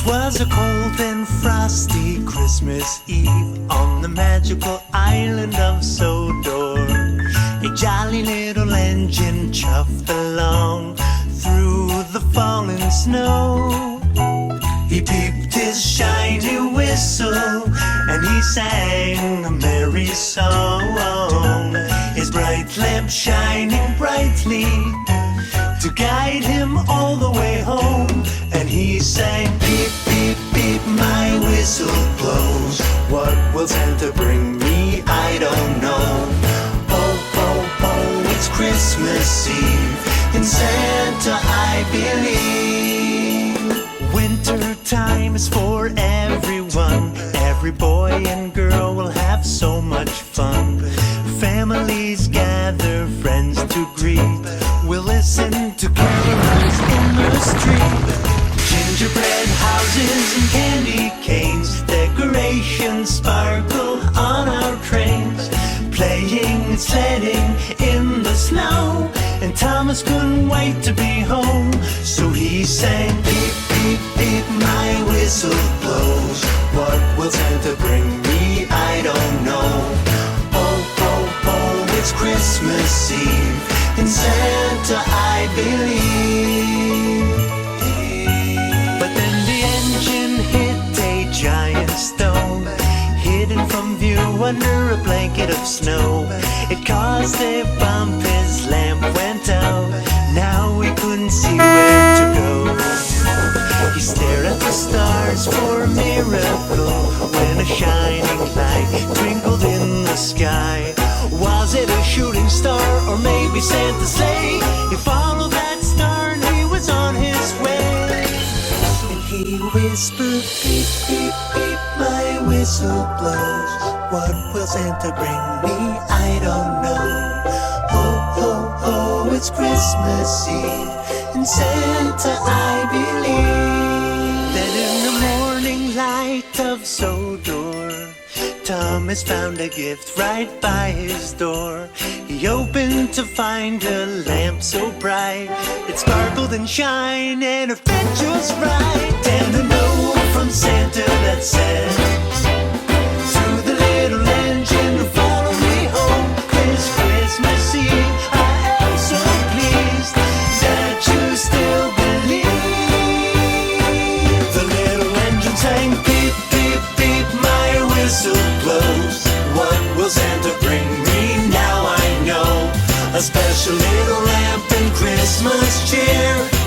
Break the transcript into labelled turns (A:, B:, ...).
A: 'Twas a cold and frosty Christmas Eve on the magical island of Sodor. A jolly little engine chuffed along through the falling snow. He peeped his shiny whistle and he sang a merry song. His bright lamp shining brightly to guide him all the way home. And he sang, beep, beep, beep, my whistle blows. What will Santa bring me? I don't know. Oh, oh, oh, it's Christmas Eve. In Santa I believe. Winter time is for everyone. Every boy and girl will have so much fun. Families gather, friends to greet. We'll listen to carols in the street. Gingerbread houses and candy canes, decorations sparkle on our trains. Playing and sledding in the snow, and Thomas couldn't wait to be home. So he sang, beep, beep, beep, my whistle blows. What will Santa bring me? I don't know. Oh, oh, oh, it's Christmas Eve. In Santa I believe. But then the engine hit a giant stone, hidden from view under a blanket of snow. It caused a bump, his lamp went out. Now we couldn't see where to go. He stared at the stars for a miracle when a shining light twinkled in the sky. Was it a shooting star or maybe Santa's sleigh? He followed that star and he was on his way. And he whispered, beep, beep, beep, my whistle blows. What will Santa bring me? I don't know. Oh, oh, oh, it's Christmas Eve. In Santa I believe. Then in the morning light of Sodor, Thomas found a gift right by his door. He opened to find a lamp so bright. It sparkled and shined and her fit just right. And a note from Santa that said, to the little engine, follow me home. This Christmas Eve, I am so pleased that you still believe. The little engine sang, beep, beep, beep, my whistle blows. What will Santa bring me? Now I know. A special little lamp and Christmas cheer.